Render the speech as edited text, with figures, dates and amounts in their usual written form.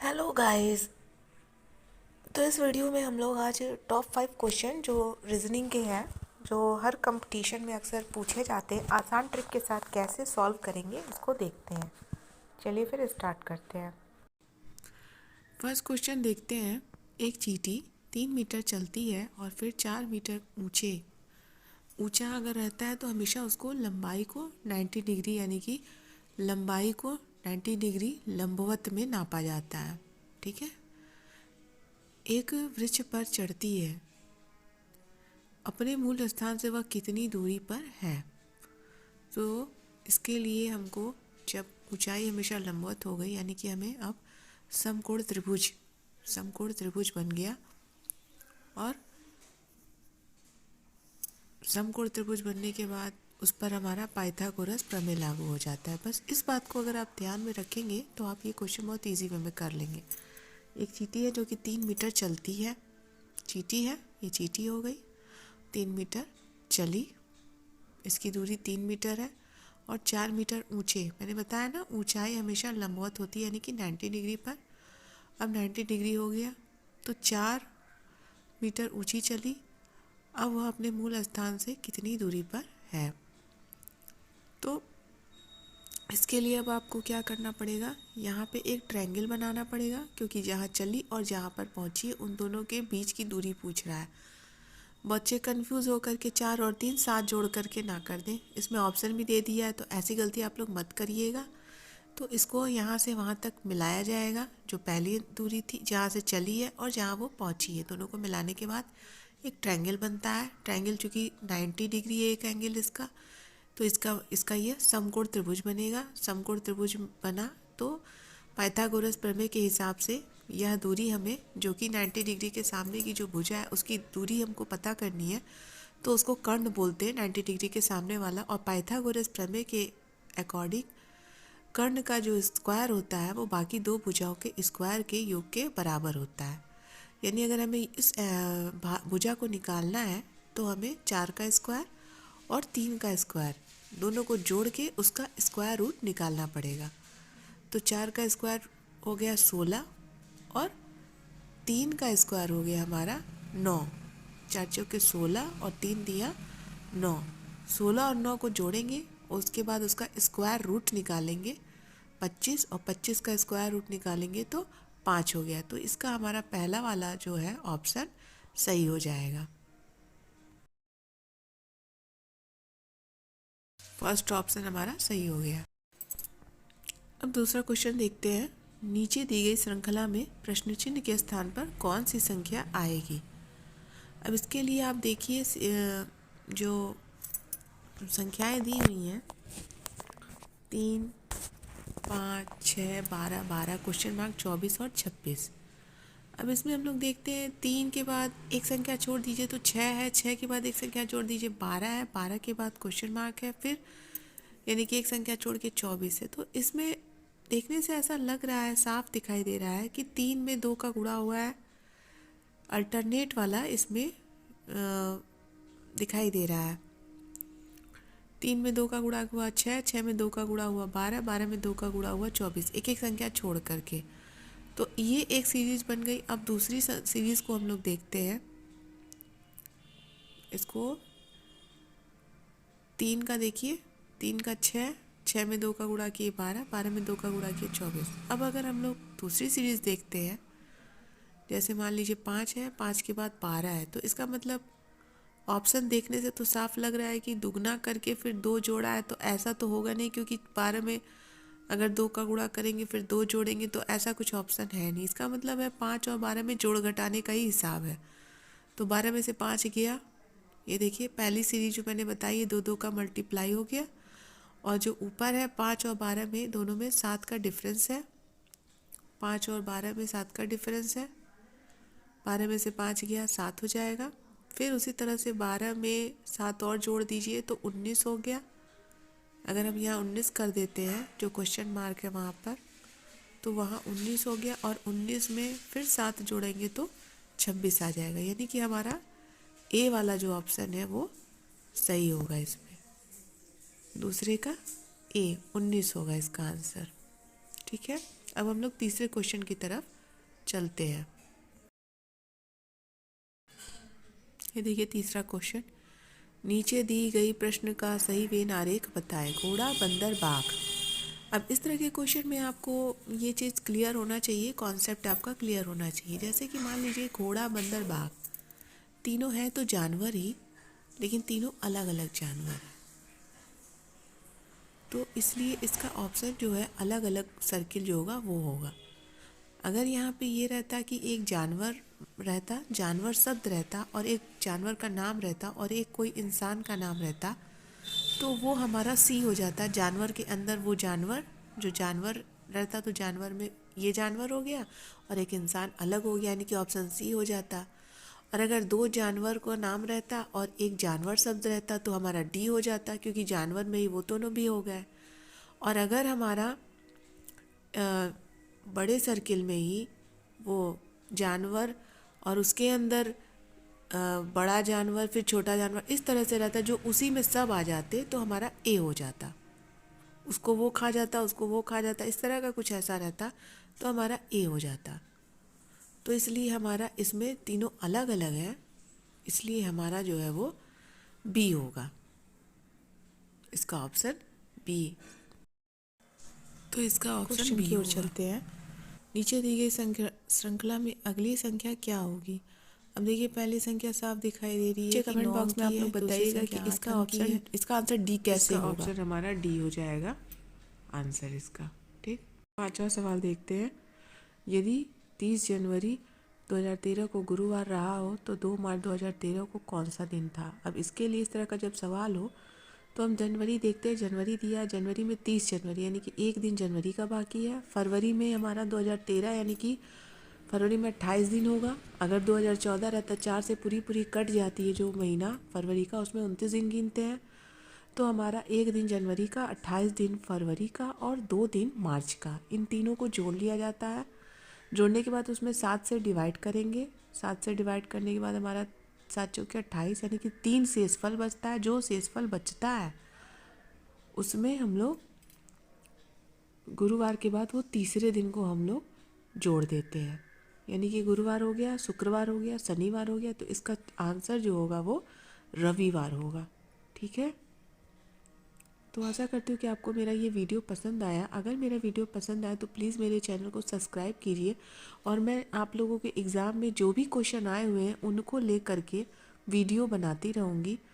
Hello guys. तो इस video में हम लोग आज टॉप 5 क्वेश्चन जो रीजनिंग के हैं, जो हर कंपटीशन में अक्सर पूछे जाते हैं, आसान ट्रिक के साथ कैसे सॉल्व करेंगे इसको देखते हैं। चलिए फिर स्टार्ट करते हैं। फर्स्ट क्वेश्चन देखते हैं। एक चींटी 3 मीटर चलती है और फिर 4 मीटर ऊंचा अगर रहता है तो हमेशा उसको लंबाई को 90 डिग्री यानी कि लंबाई को 90 डिग्री लंबवत में नापा जाता है। ठीक है। एक वृक्ष पर चढ़ती है, अपने मूल स्थान से वह कितनी दूरी पर है? तो इसके लिए हमको, जब ऊंचाई हमेशा लंबवत हो गई यानी कि हमें अब समकोण त्रिभुज बन गया, और समकोण त्रिभुज बनने के बाद उस पर हमारा पाइथागोरस प्रमेय लागू हो जाता है। बस इस बात को अगर आप ध्यान में रखेंगे तो आप ये क्वेश्चन बहुत इजी वे में कर लेंगे। एक चींटी है जो कि 3 मीटर चलती है। चींटी है, ये चींटी हो गई, 3 मीटर चली, इसकी दूरी 3 मीटर है, और 4 मीटर ऊंचे। मैंने बताया ना, ऊंचाई हमेशा लंबवत होती है यानी कि 90 डिग्री पर। अब 90 डिग्री हो गया तो 4 मीटर ऊंची चली। अब वह अपने मूल स्थान से कितनी दूरी पर है? तो इसके लिए अब आपको क्या करना पड़ेगा, यहाँ पे एक ट्रायंगल बनाना पड़ेगा, क्योंकि जहाँ चली और जहाँ पर पहुँची उन दोनों के बीच की दूरी पूछ रहा है। बच्चे कंफ्यूज होकर के 4 और 3 साथ जोड़ करके ना कर दें। इसमें ऑप्शन भी दे दिया है, तो ऐसी गलती आप लोग मत करिएगा। तो इसको यहाँ से वहाँ तक मिलाया जाएगा, जो पहली दूरी थी जहाँ से चली है और जहाँ वो पहुँची है, दोनों को मिलाने के बाद एक ट्रायंगल बनता है। ट्रायंगल चूँकि 90 डिग्री है एक एंगल इसका, तो इसका ये समकोण त्रिभुज बनेगा। समकोण त्रिभुज बना तो पाइथागोरस प्रमेय के हिसाब से यह दूरी हमें, जो कि 90 डिग्री के सामने की जो भुजा है उसकी दूरी हमको पता करनी है, तो उसको कर्ण बोलते हैं 90 डिग्री के सामने वाला। और पाइथागोरस प्रमेय के अकॉर्डिंग कर्ण का जो स्क्वायर होता है वो बाकी दो भुजाओं के स्क्वायर के योग के बराबर होता है। यानी अगर हमें इस भुजा को निकालना है तो हमें 4 का स्क्वायर और 3 का स्क्वायर दोनों को जोड़ के उसका स्क्वायर रूट निकालना पड़ेगा। तो 4 का स्क्वायर हो गया 16, और 3 का स्क्वायर हो गया हमारा 9। 4 चौके 16 और 3 दिया 9। 16 और 9 को जोड़ेंगे, उसके बाद उसका स्क्वायर रूट निकालेंगे 25, और 25 का स्क्वायर रूट निकालेंगे तो 5 हो गया। तो इसका हमारा पहला वाला जो है ऑप्शन सही हो जाएगा। फर्स्ट ऑप्शन हमारा सही हो गया। अब दूसरा क्वेश्चन देखते हैं। नीचे दी गई श्रृंखला में प्रश्न चिन्ह के स्थान पर कौन सी संख्या आएगी? अब इसके लिए आप देखिए, जो संख्याएं दी हुई हैं 3, 5, 6, 12, 12, क्वेश्चन मार्क 24 और 26। अब इसमें हम लोग देखते हैं 3 के बाद एक संख्या छोड़ दीजिए तो 6 है, 6 के बाद एक संख्या जोड़ दीजिए 12 है, 12 के बाद क्वेश्चन मार्क है, फिर यानी कि एक संख्या छोड़ के 24 है। तो इसमें देखने से ऐसा लग रहा है, साफ दिखाई दे रहा है कि 3 में 2 का गुणा हुआ है। अल्टरनेट वाला इसमें दिखाई दे रहा है। 3 में 2 का गुणा हुआ 6, 6 में 2 का गुणा हुआ 12, 12 में 2 का गुणा हुआ 24, एक एक संख्या छोड़ करके। तो ये एक सीरीज बन गई। अब दूसरी सीरीज को हम लोग देखते हैं। इसको 3 का देखिए, 3 का 6, 6 में 2 का गुणा किए 12, 12 में 2 का गुणा किए 24। अब अगर हम लोग दूसरी सीरीज देखते हैं, जैसे मान लीजिए 5 है, 5 के बाद 12 है, तो इसका मतलब ऑप्शन देखने से तो साफ लग रहा है कि दुगना करके फिर 2 जोड़ा है। तो ऐसा तो होगा नहीं, क्योंकि 12 में अगर 2 का गुणा करेंगे फिर 2 जोड़ेंगे, तो ऐसा कुछ ऑप्शन है नहीं। इसका मतलब है 5 और 12 में जोड़ घटाने का ही हिसाब है। तो 12 में से 5 गया, ये देखिए पहली सीरीज जो मैंने बताई है 2 2 का मल्टीप्लाई हो गया, और जो ऊपर है 5 और 12 में दोनों में 7 का डिफरेंस है। 5 और 12 में 7 का डिफरेंस है। 12 में से 5 गया 7 हो जाएगा। फिर उसी तरह से 12 में 7 और जोड़ दीजिए तो 19 हो गया। अगर हम यहाँ 19 कर देते हैं, जो क्वेश्चन मार्क है वहाँ पर, तो वहाँ 19 हो गया, और 19 में फिर 7 जोड़ेंगे तो 26 आ जाएगा। यानी कि हमारा ए वाला जो ऑप्शन है वो सही होगा। इसमें दूसरे का ए 19 होगा इसका आंसर। ठीक है, अब हम लोग तीसरे क्वेश्चन की तरफ चलते हैं। ये देखिए तीसरा क्वेश्चन, नीचे दी गई प्रश्न का सही वेन आरेख बताएं। घोड़ा, बंदर, बाघ। अब इस तरह के क्वेश्चन में आपको ये चीज़ क्लियर होना चाहिए, कॉन्सेप्ट आपका क्लियर होना चाहिए। जैसे कि मान लीजिए घोड़ा, बंदर, बाघ, तीनों हैं तो जानवर ही, लेकिन तीनों अलग अलग जानवर हैं, तो इसलिए इसका ऑप्शन जो है अलग अलग सर्किल जो होगा वो होगा। अगर यहाँ पे ये रहता कि एक जानवर रहता, जानवर शब्द रहता, और एक जानवर का नाम रहता, और एक कोई इंसान का नाम रहता, तो वो हमारा सी हो जाता। जानवर के अंदर वो जानवर, जो जानवर रहता तो जानवर में ये जानवर हो गया, और एक इंसान अलग हो गया, यानी कि ऑप्शन सी हो जाता। और अगर दो जानवर को नाम रहता और एक जानवर शब्द रहता तो हमारा डी हो जाता, क्योंकि जानवर में ही वो दोनों भी हो गए। और अगर हमारा बड़े सर्किल में ही वो जानवर और उसके अंदर बड़ा जानवर फिर छोटा जानवर इस तरह से रहता, जो उसी में सब आ जाते, तो हमारा ए हो जाता। उसको वो खा जाता, उसको वो खा जाता, इस तरह का कुछ ऐसा रहता, तो हमारा ए हो जाता। तो इसलिए हमारा इसमें तीनों अलग अलग है, इसलिए हमारा जो है वो बी होगा, इसका ऑप्शन बी। तो इसका ऑप्शन बी की ओर चलते हैं। नीचे दी गई संख्या श्रृंखला में अगली संख्या क्या होगी। अब देखिए पहली संख्या साफ दिखाई दे रही है, कमेंट बॉक्स में आप लोग बताइएगा कि इसका ऑप्शन, इसका आंसर डी कैसे होगा। ऑप्शन हमारा डी हो जाएगा आंसर इसका। ठीक, पांचवा सवाल देखते हैं। यदि 30 जनवरी 2013 को गुरुवार रहा हो तो 2 मार्च 2013 को कौन सा दिन था। अब इसके लिए इस तरह का जब सवाल हो तो हम जनवरी देखते हैं, जनवरी दिया, जनवरी में 30 जनवरी यानी कि एक दिन जनवरी का बाकी है। फरवरी में हमारा 2013 यानी कि फरवरी में 28 दिन होगा। अगर 2014 रहता 4 से पूरी कट जाती है जो महीना फरवरी का, उसमें 29 दिन गिनते हैं, तो हमारा एक दिन जनवरी का, 28 दिन फरवरी का और 2 दिन मार्च का, इन तीनों को जोड़ लिया जाता है। जोड़ने के बाद उसमें 7 से डिवाइड करेंगे। 7 से डिवाइड करने के बाद हमारा 7 चौके 28 यानी कि 3 शेषफल बचता है। जो शेषफल बचता है उसमें हम लोग गुरुवार के बाद वो तीसरे दिन को हम लोग जोड़ देते हैं, यानी कि गुरुवार हो गया, शुक्रवार हो गया, शनिवार हो गया, तो इसका आंसर जो होगा वो रविवार होगा। ठीक है, तो आशा करती हूँ कि आपको मेरा ये वीडियो पसंद आया। अगर मेरा वीडियो पसंद आया तो प्लीज़ मेरे चैनल को सब्सक्राइब कीजिए, और मैं आप लोगों के एग्ज़ाम में जो भी क्वेश्चन आए हुए हैं उनको ले करके वीडियो बनाती रहूँगी।